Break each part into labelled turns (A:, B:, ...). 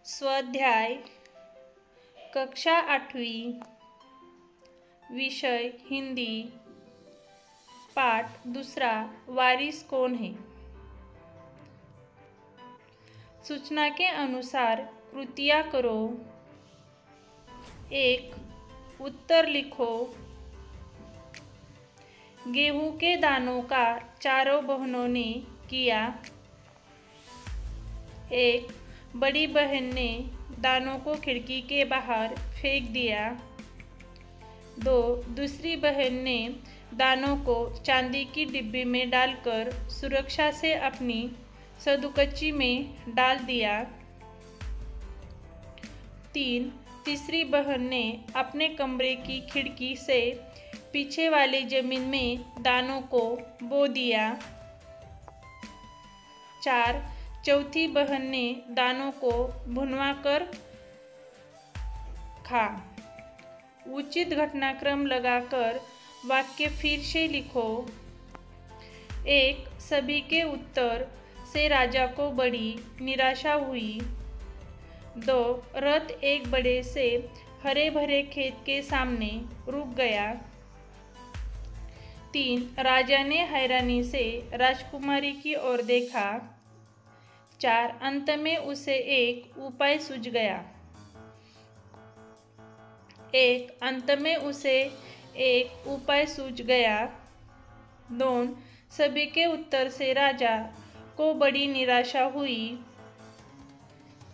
A: स्वाध्याय कक्षा 8वीं, विषय हिंदी, पाठ दूसरा, वारिस कौन है। सूचना के अनुसार कृतियाँ करो। 1. उत्तर लिखो। गेहूं के दानों का चारों बहनों ने किया। 1. बड़ी बहन ने दानों को खिड़की के बाहर फेंक दिया। 2. दूसरी बहन ने दानों को चांदी की डिब्बी में डालकर सुरक्षा से अपनी सदुकच्ची में डाल दिया। 3. तीसरी बहन ने अपने कमरे की खिड़की से पीछे वाली जमीन में दानों को बो दिया। 4. चौथी बहन ने दानों को भुनवा कर खा। उचित घटनाक्रम लगाकर वाक्य फिर से लिखो। 1. सभी के उत्तर से राजा को बड़ी निराशा हुई। 2. रथ एक बड़े से हरे भरे खेत के सामने रुक गया। 3. राजा ने हैरानी से राजकुमारी की ओर देखा। 4. अंत में उसे एक उपाय सूझ गया। अंत में उसे एक उपाय सूझ गया। 2. सभी के उत्तर से राजा को बड़ी निराशा हुई।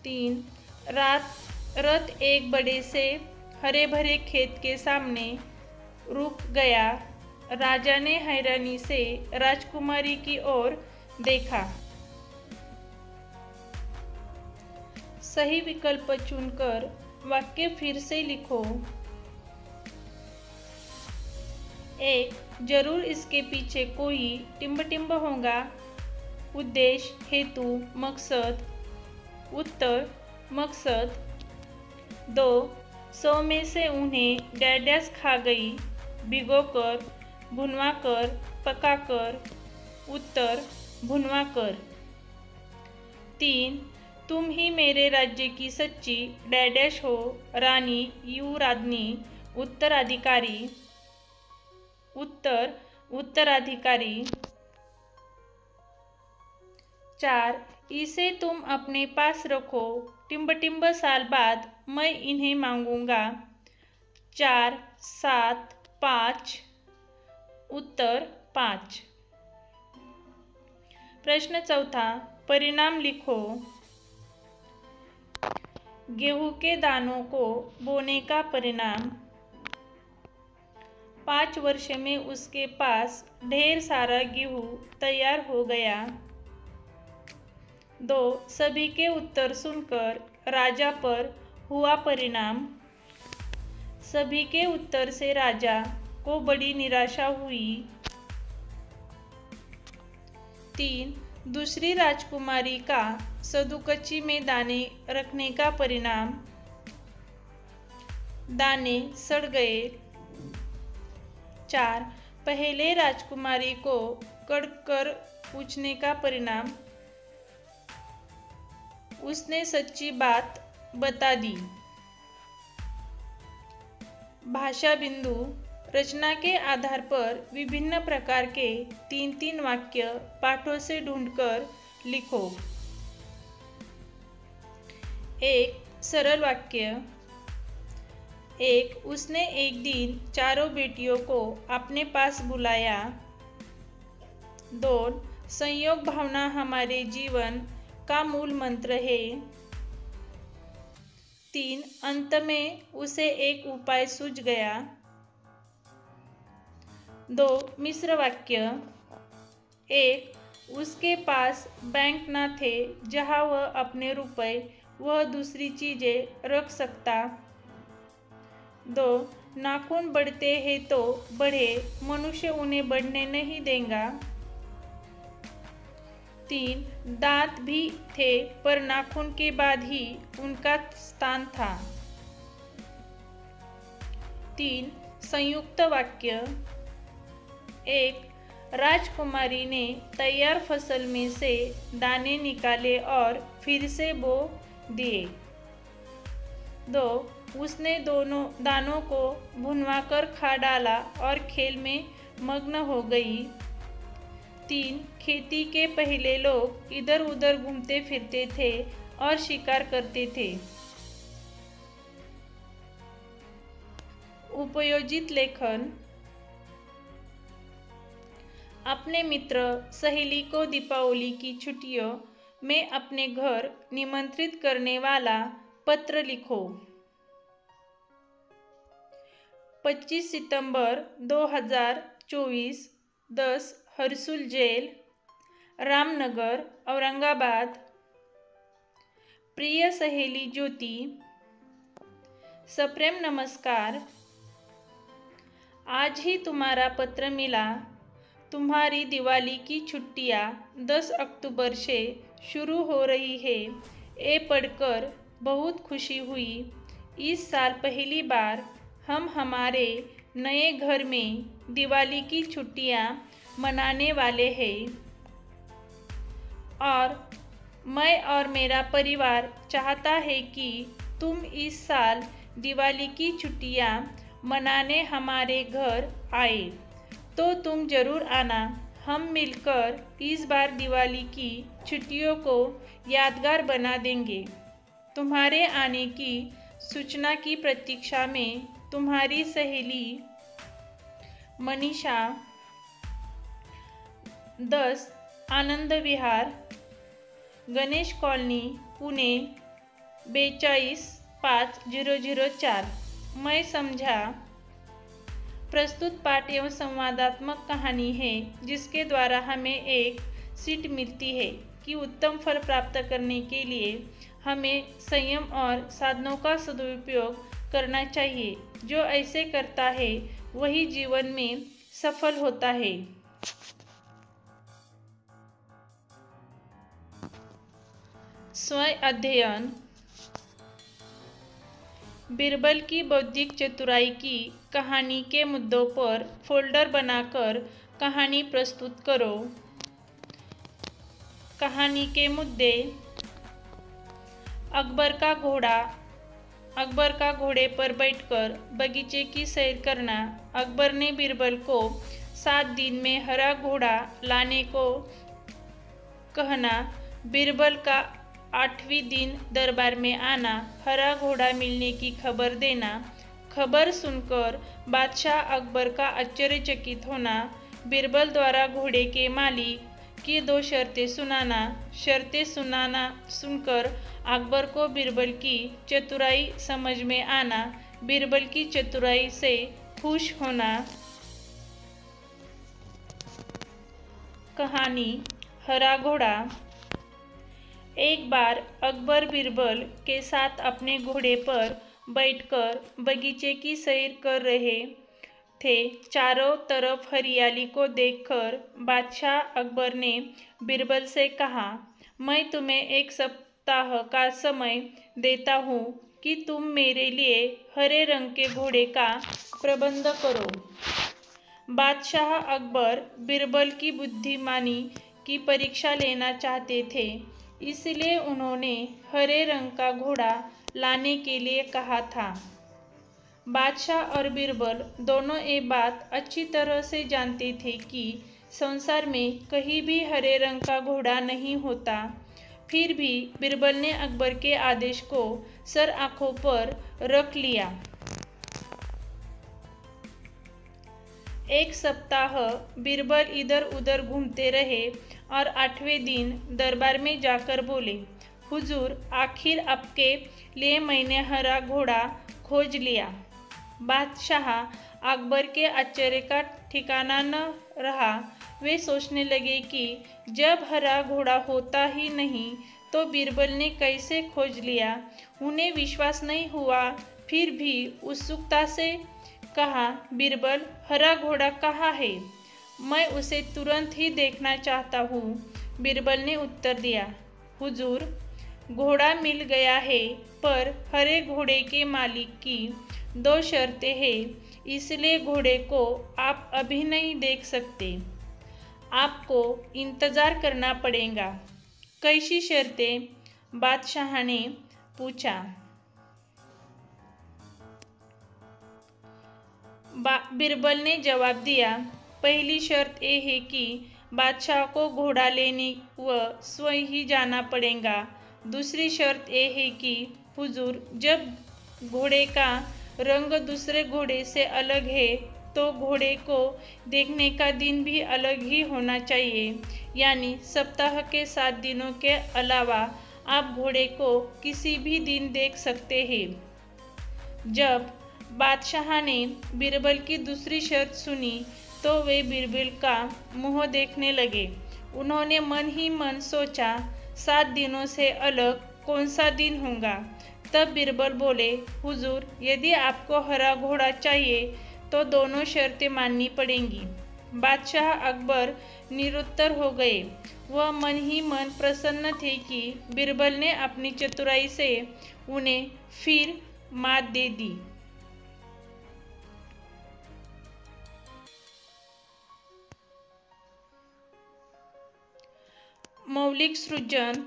A: 3. रथ एक बड़े से हरे भरे खेत के सामने रुक गया। राजा ने हैरानी से राजकुमारी की ओर देखा। सही विकल्प चुनकर वाक्य फिर से लिखो। 1. जरूर इसके पीछे कोई टिम्ब होगा। उद्देश्य, हेतु, मकसद। उत्तर, मकसद। 2. 100 में से उन्हें डैडस खा गई, भिगोकर, भुनवाकर, पकाकर। उत्तर, भुनवाकर। 3. तुम ही मेरे राज्य की सच्ची डैडश हो, रानी, युवराज्ञी, उत्तराधिकारी। उत्तर, उत्तराधिकारी। 4. इसे तुम अपने पास रखो, टिम्ब साल बाद मैं इन्हें मांगूंगा। 4, 7, 5। उत्तर, 5। प्रश्न चौथा, परिणाम लिखो। गेहूं के दानों को बोने का परिणाम। 5 वर्ष में उसके पास ढेर सारा गेहूं तैयार हो गया। 2. सभी के उत्तर सुनकर राजा पर हुआ परिणाम। सभी के उत्तर से राजा को बड़ी निराशा हुई। 3. दूसरी राजकुमारी का सदुकच्ची में दाने रखने का परिणाम। दाने सड़ गए। 4. पहले राजकुमारी को कड़कर पूछने का परिणाम। उसने सच्ची बात बता दी। भाषा बिंदु। रचना के आधार पर विभिन्न प्रकार के 3-3 वाक्य पाठों से ढूंढकर लिखो। 1. सरल वाक्य। 1. उसने एक दिन चारों बेटियों को अपने पास बुलाया। 2. संयोग भावना हमारे जीवन का मूल मंत्र है। 3. अंत में उसे एक उपाय सूझ गया। 2. मिश्र वाक्य। 1. उसके पास बैंक न थे जहां वह अपने रुपए वह दूसरी चीजें रख सकता। 2. नाखून बढ़ते हैं तो बढ़े, मनुष्य उन्हें बढ़ने नहीं देगा। 3. दांत भी थे पर नाखून के बाद ही उनका स्थान था। 3. संयुक्त वाक्य। 1. राजकुमारी ने तैयार फसल में से दाने निकाले और फिर से बो दिए। 2. उसने दोनों दानों को भुनवाकर खा डाला और खेल में मग्न हो गई। 3. खेती के पहले लोग इधर उधर घूमते फिरते थे और शिकार करते थे। उपयोजित लेखन। अपने मित्र सहेली को दीपावली की छुट्टियों में अपने घर निमंत्रित करने वाला पत्र लिखो। 25 सितंबर 2024, 10 हर्सुल जेल, रामनगर, औरंगाबाद। प्रिय सहेली ज्योति, सप्रेम नमस्कार। आज ही तुम्हारा पत्र मिला। तुम्हारी दिवाली की छुट्टियां 10 अक्टूबर से शुरू हो रही है। ये पढ़कर बहुत खुशी हुई। इस साल पहली बार हम हमारे नए घर में दिवाली की छुट्टियां मनाने वाले हैं और मैं और मेरा परिवार चाहता है कि तुम इस साल दिवाली की छुट्टियां मनाने हमारे घर आए, तो तुम जरूर आना। हम मिलकर इस बार दिवाली की छुट्टियों को यादगार बना देंगे। तुम्हारे आने की सूचना की प्रतीक्षा में तुम्हारी सहेली मनीषा। 10 आनंद विहार, गणेश कॉलोनी, पुणे 425004। मैं समझा। प्रस्तुत पाठ एवं संवादात्मक कहानी है जिसके द्वारा हमें एक सीख मिलती है कि उत्तम फल प्राप्त करने के लिए हमें संयम और साधनों का सदुपयोग करना चाहिए। जो ऐसे करता है वही जीवन में सफल होता है। स्वयं अध्ययन। बीरबल की बौद्धिक चतुराई की कहानी के मुद्दों पर फोल्डर बनाकर कहानी प्रस्तुत करो। कहानी के मुद्दे। अकबर का घोड़ा। अकबर का घोड़े पर बैठकर बगीचे की सैर करना। अकबर ने बीरबल को 7 दिन में हरा घोड़ा लाने को कहना। बीरबल का 8वें दिन दरबार में आना, हरा घोड़ा मिलने की खबर देना। खबर सुनकर बादशाह अकबर का आश्चर्यचकित होना। बीरबल द्वारा घोड़े के मालिक की 2 शर्तें सुनाना। शर्तें सुनकर अकबर को बीरबल की चतुराई समझ में आना। बीरबल की चतुराई से खुश होना। कहानी हरा घोड़ा। एक बार अकबर बीरबल के साथ अपने घोड़े पर बैठकर बगीचे की सैर कर रहे थे। चारों तरफ हरियाली को देखकर बादशाह अकबर ने बीरबल से कहा, मैं तुम्हें 1 सप्ताह का समय देता हूँ कि तुम मेरे लिए हरे रंग के घोड़े का प्रबंध करो। बादशाह अकबर बीरबल की बुद्धिमानी की परीक्षा लेना चाहते थे, इसलिए उन्होंने हरे रंग का घोड़ा लाने के लिए कहा था। बादशाह और बीरबल दोनों ये बात अच्छी तरह से जानते थे कि संसार में कहीं भी हरे रंग का घोड़ा नहीं होता। फिर भी बीरबल ने अकबर के आदेश को सर आंखों पर रख लिया। 1 सप्ताह बीरबल इधर उधर घूमते रहे और 8वें दिन दरबार में जाकर बोले, हुजूर, आखिर आपके लिए मैंने हरा घोड़ा खोज लिया। बादशाह अकबर के आश्चर्य का ठिकाना न रहा। वे सोचने लगे कि जब हरा घोड़ा होता ही नहीं तो बीरबल ने कैसे खोज लिया। उन्हें विश्वास नहीं हुआ। फिर भी उत्सुकता से कहा, बीरबल, हरा घोड़ा कहाँ है? मैं उसे तुरंत ही देखना चाहता हूँ। बीरबल ने उत्तर दिया, हुजूर, घोड़ा मिल गया है, पर हरे घोड़े के मालिक की 2 शर्तें हैं, इसलिए घोड़े को आप अभी नहीं देख सकते। आपको इंतज़ार करना पड़ेगा। कैसी शर्तें? बादशाह ने पूछा। बीरबल ने जवाब दिया, पहली शर्त यह है कि बादशाह को घोड़ा लेने व स्वयं ही जाना पड़ेगा। दूसरी शर्त यह है कि हुजूर, जब घोड़े का रंग दूसरे घोड़े से अलग है तो घोड़े को देखने का दिन भी अलग ही होना चाहिए, यानी सप्ताह के 7 दिनों के अलावा आप घोड़े को किसी भी दिन देख सकते हैं। जब बादशाह ने बीरबल की दूसरी शर्त सुनी तो वे बीरबल का मुंह देखने लगे। उन्होंने मन ही मन सोचा, 7 दिनों से अलग कौन सा दिन होगा। तब बीरबल बोले, हुजूर, यदि आपको हरा घोड़ा चाहिए तो दोनों शर्तें माननी पड़ेंगी। बादशाह अकबर निरुत्तर हो गए। वह मन ही मन प्रसन्न थे कि बीरबल ने अपनी चतुराई से उन्हें फिर मात दे दी। मौलिक सृजन।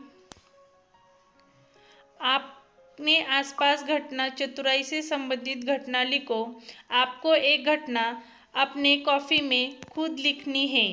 A: आपने आसपास घटना चतुराई से संबंधित घटना लिखो। आपको एक घटना अपने कॉपी में खुद लिखनी है।